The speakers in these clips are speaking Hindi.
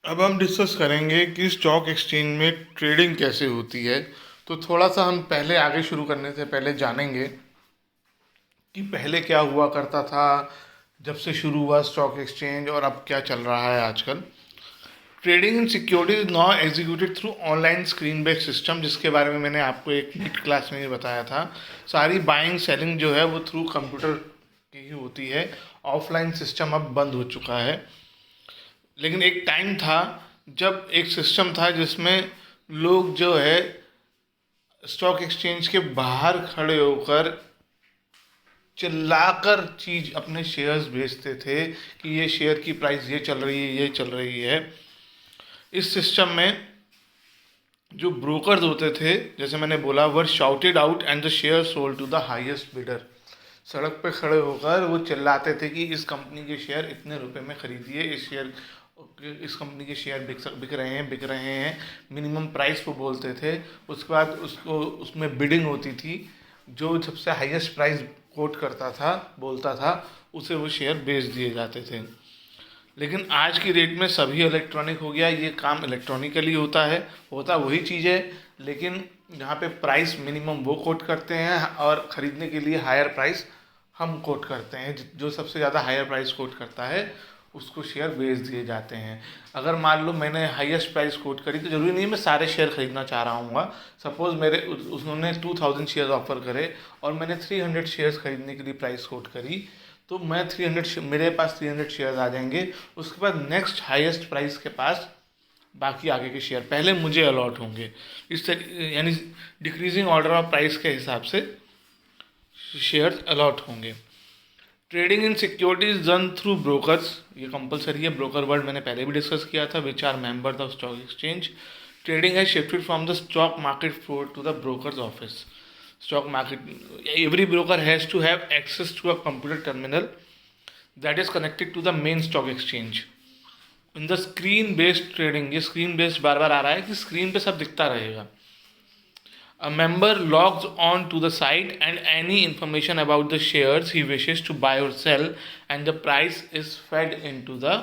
अब हम डिस्कस करेंगे कि स्टॉक एक्सचेंज में ट्रेडिंग कैसे होती है। तो थोड़ा सा हम पहले आगे शुरू करने से पहले जानेंगे कि पहले क्या हुआ करता था, जब से शुरू हुआ स्टॉक एक्सचेंज और अब क्या चल रहा है आजकल। Trading in securities now executed through online screen based system, जिसके बारे में मैंने आपको एक नीट क्लास में ही बताया था। सारी बाइंग सेलिंग जो है वो थ्रू कंप्यूटर की ही होती है। ऑफलाइन सिस्टम अब बंद हो चुका है। लेकिन एक टाइम था जब एक सिस्टम था जिसमें लोग जो है स्टॉक एक्सचेंज के बाहर खड़े होकर चिल्लाकर चीज अपने शेयर्स बेचते थे कि ये शेयर की प्राइस ये चल रही है, ये चल रही है। इस सिस्टम में जो ब्रोकर्स होते थे, जैसे मैंने बोला, were shouted out and the share sold to the highest bidder. सड़क पे खड़े होकर वो चिल्लाते थे कि इस कंपनी के शेयर इतने रुपए में खरीदिए, इस कंपनी के शेयर बिक रहे हैं। मिनिमम प्राइस वो बोलते थे। उसके बाद उसको उसमें बिडिंग होती थी। जो सबसे हाईएस्ट प्राइस कोट करता था, बोलता था, उसे वो शेयर बेच दिए जाते थे। लेकिन आज की डेट में सभी इलेक्ट्रॉनिक हो गया, ये काम इलेक्ट्रॉनिकली होता है। होता वही चीज़ है, लेकिन यहाँ पे प्राइस मिनिमम वो कोट करते हैं और ख़रीदने के लिए हायर प्राइस हम कोट करते हैं। जो सबसे ज़्यादा हायर प्राइस कोट करता है उसको शेयर बेच दिए जाते हैं। अगर मान लो मैंने हाईएस्ट प्राइस कोट करी, तो ज़रूरी नहीं मैं सारे शेयर खरीदना चाह रहा हूँ। सपोज़ उन्होंने 2000 शेयर ऑफर करे और मैंने 300 शेयर्स खरीदने के लिए प्राइस कोट करी, तो मैं 300, मेरे पास 300 शेयर्स आ जाएंगे। उसके बाद नेक्स्ट हाईएस्ट प्राइस के पास बाकी आगे के शेयर पहले मुझे अलॉट होंगे। इस यानी डिक्रीजिंग ऑर्डर ऑफ प्राइस के हिसाब से शेयर्स अलॉट होंगे। Trading in securities done through brokers, ये कंपलसरी है। ब्रोकर वर्ड मैंने पहले भी डिस्कस किया था, which are members of stock exchange. Trading है shifted from the stock market floor to the brokers office. Stock market, every broker has to have access to a computer terminal that is connected to the main stock exchange. In the screen based trading, ये screen based बार बार आ रहा है कि screen पे सब दिखता रहेगा। A member logs on to the site and any information about the shares he wishes to buy or sell, and the price is fed into the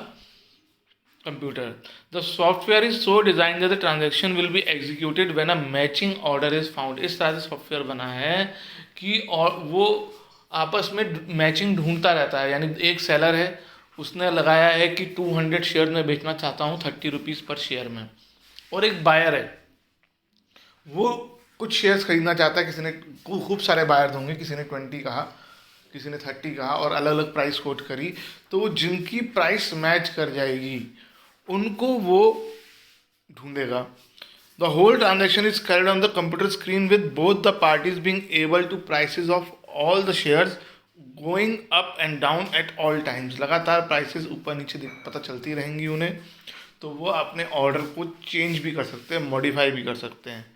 computer. The software is so designed that the transaction will be executed when a matching order is found. इस तरह से सॉफ्टवेयर बना है कि और वो आपस में मैचिंग ढूंढता रहता है। यानी एक सेलर है, उसने लगाया है कि 200 शेयर में बेचना चाहता हूँ 30 रुपीज़ पर शेयर में, और एक बायर है, वो कुछ शेयर्स खरीदना चाहता है। किसी ने खूब सारे बायर्स होंगे, किसी ने 20 कहा, किसी ने 30 कहा और अलग अलग प्राइस कोट करी। तो वो जिनकी प्राइस मैच कर जाएगी उनको वो ढूंढेगा। The whole transaction is carried on the computer screen with both the parties being able to prices of all the shares going up and down at all times. लगातार प्राइसेस ऊपर नीचे पता चलती रहेंगी उन्हें, तो वो अपने ऑर्डर को चेंज भी कर सकते हैं, मॉडिफाई भी कर सकते हैं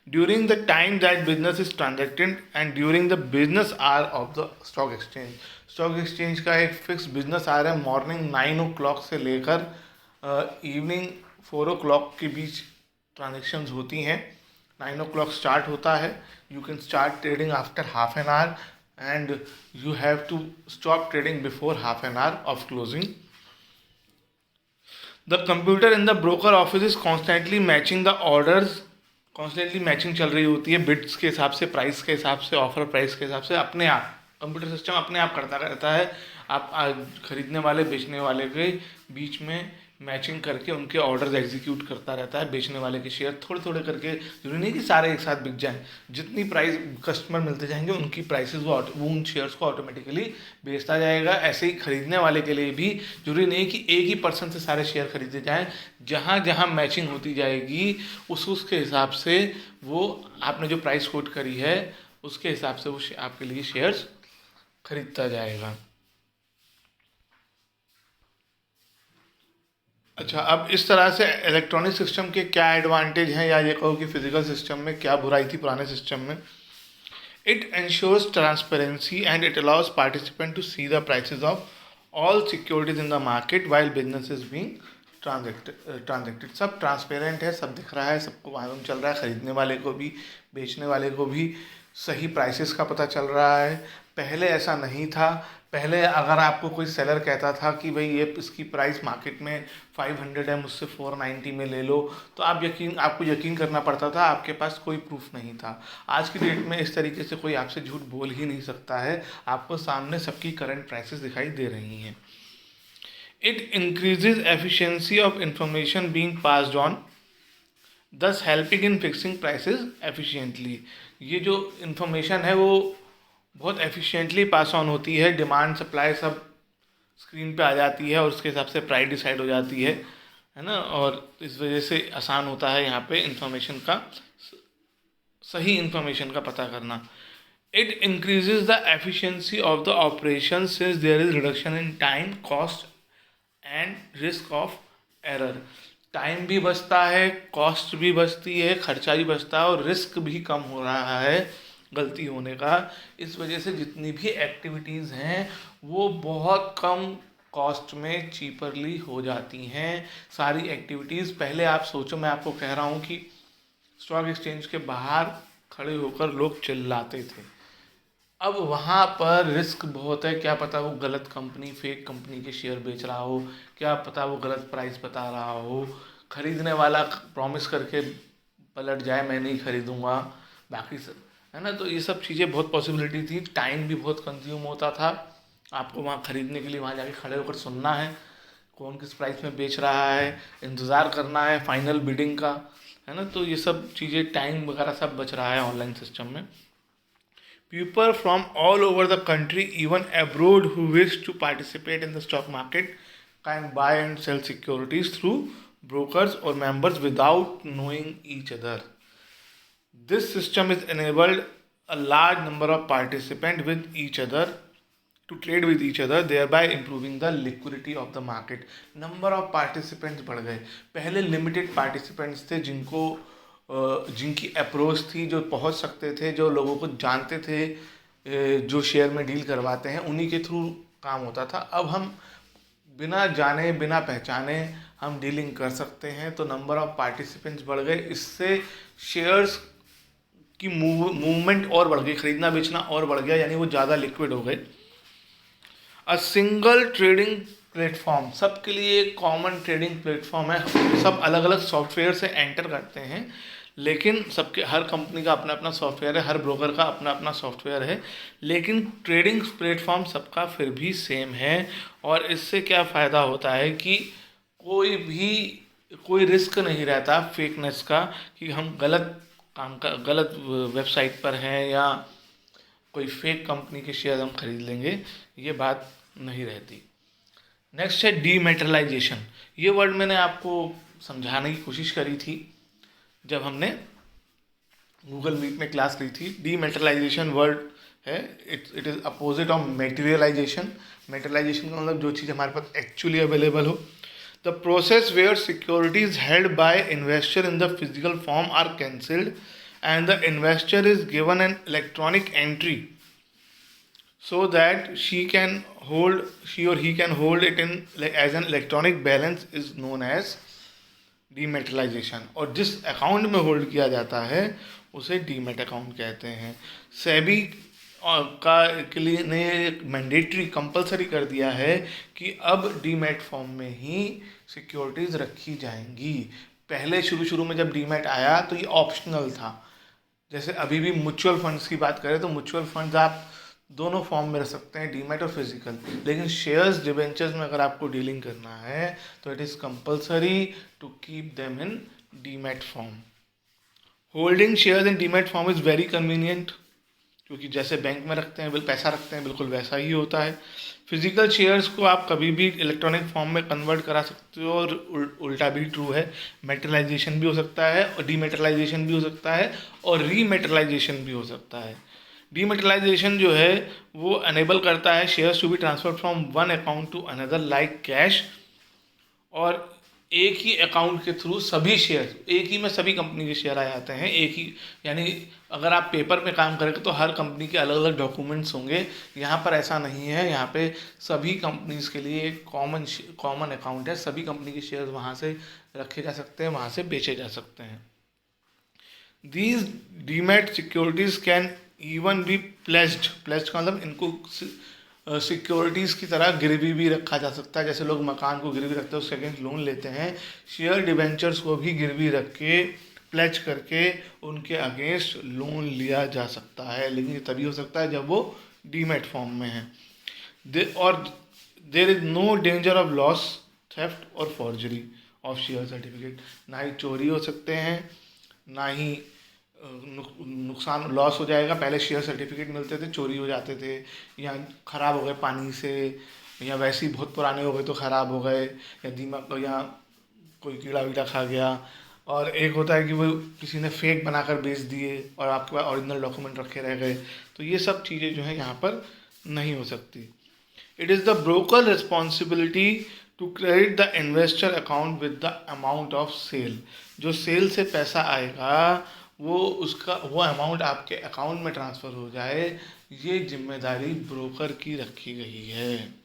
during the time that business is transacted and during the business hour of the stock exchange. Stock exchange का एक फिक्स बिजनेस आवर है, मॉर्निंग 9 o'clock से लेकर इवनिंग 4 o'clock के बीच ट्रांजेक्शन्स होती हैं। 9 o'clock स्टार्ट होता है। You can start trading after half an hour and you have to stop trading before half an hour of closing. The computer in the broker office is constantly matching the orders. Constantly matching चल रही होती है बिड्स के हिसाब से, प्राइस के हिसाब से, ऑफर प्राइस के हिसाब से। अपने आप कंप्यूटर सिस्टम अपने आप करता रहता है। आप खरीदने वाले बेचने वाले के बीच में मैचिंग करके उनके ऑर्डर्स एग्जीक्यूट करता रहता है। बेचने वाले के शेयर थोड़े थोड़े करके, जरूरी नहीं कि सारे एक साथ बिक जाएं। जितनी प्राइस कस्टमर मिलते जाएंगे उनकी प्राइसेस वो उन शेयर्स को ऑटोमेटिकली बेचता जाएगा। ऐसे ही खरीदने वाले के लिए भी जरूरी नहीं कि एक ही पर्सन से सारे शेयर खरीदे जाएं। जहाँ जहाँ मैचिंग होती जाएगी उसके हिसाब से वो आपने जो प्राइस कोट करी है उसके हिसाब से वो आपके लिए शेयर्स खरीदता जाएगा। अच्छा, अब इस तरह से इलेक्ट्रॉनिक सिस्टम के क्या एडवांटेज हैं, या ये कहो कि फिजिकल सिस्टम में क्या बुराई थी पुराने सिस्टम में। It ensures transparency and it allows participant to see the prices of all securities in the market while business is being transacted. सब ट्रांसपेरेंट है, सब दिख रहा है, सबको मालूम चल रहा है, खरीदने वाले को भी बेचने वाले को भी सही प्राइसेस का पता चल रहा है। पहले ऐसा नहीं था। पहले अगर आपको कोई सेलर कहता था कि भाई ये इसकी प्राइस मार्केट में 500 है, मुझसे 490 में ले लो, तो आपको यकीन करना पड़ता था, आपके पास कोई प्रूफ नहीं था। आज की डेट में इस तरीके से कोई आपसे झूठ बोल ही नहीं सकता है, आपको सामने सबकी करंट प्राइसेस दिखाई दे रही हैं। It increases efficiency of information being passed on, thus helping in fixing prices efficiently. ये जो इन्फॉर्मेशन है वो बहुत एफिशिएंटली पास ऑन होती है, डिमांड सप्लाई सब स्क्रीन पे आ जाती है और उसके हिसाब से प्राइस डिसाइड हो जाती है ना। और इस वजह से आसान होता है यहाँ पे इंफॉर्मेशन का, सही इंफॉर्मेशन का पता करना। It increases the efficiency of the operation since there is reduction in time, cost and risk of error. Time भी बचता है, कॉस्ट भी बचती है, खर्चा भी बचता है और रिस्क भी कम हो रहा है गलती होने का। इस वजह से जितनी भी एक्टिविटीज़ हैं वो बहुत कम कॉस्ट में चीपरली हो जाती हैं सारी एक्टिविटीज़। पहले आप सोचो, मैं आपको कह रहा हूँ कि स्टॉक एक्सचेंज के बाहर खड़े होकर लोग चिल्लाते थे, अब वहाँ पर रिस्क बहुत है। क्या पता वो गलत कंपनी, फेक कंपनी के शेयर बेच रहा हो, क्या पता वो गलत प्राइस बता रहा हो, खरीदने वाला प्रॉमिस करके पलट जाए मैं नहीं खरीदूंगा, बाकी सब, है ना। तो ये सब चीज़ें बहुत पॉसिबिलिटी थी। टाइम भी बहुत कंज्यूम होता था, आपको वहाँ खरीदने के लिए वहाँ जाके खड़े होकर सुनना है कौन किस प्राइस में बेच रहा है, इंतज़ार करना है फाइनल बिडिंग का, है ना। तो ये सब चीज़ें, टाइम वगैरह सब बच रहा है ऑनलाइन सिस्टम में। People from all over the country, even abroad, who wish to participate in the stock market can buy and sell securities through brokers or members without knowing each other. This system is enabled a large number of participants with each other to trade with each other, thereby improving the liquidity of the market. Number of participants बढ़ गए। पहले limited participants थे जिनकी अप्रोच थी, जो पहुंच सकते थे, जो लोगों को जानते थे, जो शेयर में डील करवाते हैं, उन्हीं के थ्रू काम होता था। अब हम बिना जाने बिना पहचाने हम डीलिंग कर सकते हैं, तो नंबर ऑफ पार्टिसिपेंट्स बढ़ गए। इससे शेयर्स की मूवमेंट और बढ़ गई, खरीदना बेचना और बढ़ गया, यानी वो ज़्यादा लिक्विड हो गए। अ सिंगल ट्रेडिंग प्लेटफॉर्म, सबके लिए एक कॉमन ट्रेडिंग प्लेटफॉर्म है। सब अलग अलग सॉफ्टवेयर से एंटर करते हैं, लेकिन सबके, हर कंपनी का अपना अपना सॉफ्टवेयर है, हर ब्रोकर का अपना अपना सॉफ्टवेयर है, लेकिन ट्रेडिंग प्लेटफॉर्म सबका फिर भी सेम है। और इससे क्या फ़ायदा होता है कि कोई रिस्क नहीं रहता फेकनेस का, कि हम गलत वेबसाइट पर हैं या कोई फेक कंपनी के शेयर हम खरीद लेंगे, ये बात नहीं रहती। नेक्स्ट है डीमेटेरियलाइजेशन। ये वर्ड मैंने आपको समझाने की कोशिश करी थी जब हमने गूगल मीट में क्लास ली थी। डीमेटेरियलाइजेशन वर्ड है, it is opposite of materialisation. Materialisation का मतलब जो चीज़ हमारे पास एक्चुअली अवेलेबल हो। The process where securities held by investor in the physical form are cancelled and the investor is given an electronic entry so that she or he can hold it in as an electronic balance is known as डीमेटेरियलाइजेशन। और जिस अकाउंट में होल्ड किया जाता है उसे डीमेट अकाउंट कहते हैं। सेबी के लिए ने मैंडेटरी कंपलसरी कर दिया है कि अब डीमेट फॉर्म में ही सिक्योरिटीज़ रखी जाएंगी। पहले शुरू में जब डीमेट आया तो ये ऑप्शनल था। जैसे अभी भी म्यूचुअल फंड्स की बात करें तो म्यूचुअल फंड्स आप दोनों फॉर्म में रख सकते हैं, डीमेट और फिजिकल। लेकिन शेयर्स डिबेंचर्स में अगर आपको डीलिंग करना है तो it is compulsory to keep them in demat form. Holding shares in demat form is very convenient, क्योंकि जैसे बैंक में रखते हैं पैसा रखते हैं, बिल्कुल वैसा ही होता है। फिजिकल शेयर्स को आप कभी भी इलेक्ट्रॉनिक फॉर्म में कन्वर्ट करा सकते हो, और उल्टा भी ट्रू है। मेटेरियलाइजेशन भी हो सकता है और डीमेटेरियलाइजेशन भी हो सकता है और रीमेटेरियलाइजेशन भी हो सकता है। डीमेटेरियलाइजेशन जो है वो अनेबल करता है shares to be transferred from one account to another like cash, और एक ही अकाउंट के थ्रू सभी शेयर, एक ही में सभी कंपनी के शेयर आ जाते हैं। एक ही, यानी अगर आप पेपर में काम करेंगे तो हर कंपनी के अलग अलग डॉक्यूमेंट्स होंगे। यहाँ पर ऐसा नहीं है, यहाँ पे सभी कंपनीज़ के लिए एक कॉमन अकाउंट है। सभी कंपनी के शेयर वहाँ से रखे जा सकते हैं, वहाँ से बेचे जा सकते हैं। These demat securities can even be placed का मतलब इनको सिक्योरिटीज़ की तरह गिरवी भी रखा जा सकता है। जैसे लोग मकान को गिरवी रखते हैं, उसके अगेंस्ट लोन लेते हैं, शेयर डिबेंचर्स को भी गिरवी रख के प्लेज करके उनके अगेंस्ट लोन लिया जा सकता है, लेकिन ये तभी हो सकता है जब वो डीमैट फॉर्म में है। और there is no danger of loss, theft और फॉर्जरी ऑफ शेयर सर्टिफिकेट। ना ही चोरी हो सकते हैं, ना ही नुकसान लॉस हो जाएगा। पहले शेयर सर्टिफिकेट मिलते थे, चोरी हो जाते थे, या ख़राब हो गए पानी से, या वैसे ही बहुत पुराने हो गए तो ख़राब हो गए, या दीमक या कोई कीड़ा वीड़ा खा गया। और एक होता है कि वो किसी ने फेक बनाकर बेच दिए और आपके पास ओरिजिनल डॉक्यूमेंट रखे रह गए। तो ये सब चीज़ें जो है यहाँ पर नहीं हो सकती। It is the broker responsibility to credit the investor account with the amount of sale. जो सेल से पैसा आएगा वो अमाउंट आपके अकाउंट में ट्रांसफ़र हो जाए, ये जिम्मेदारी ब्रोकर की रखी गई है।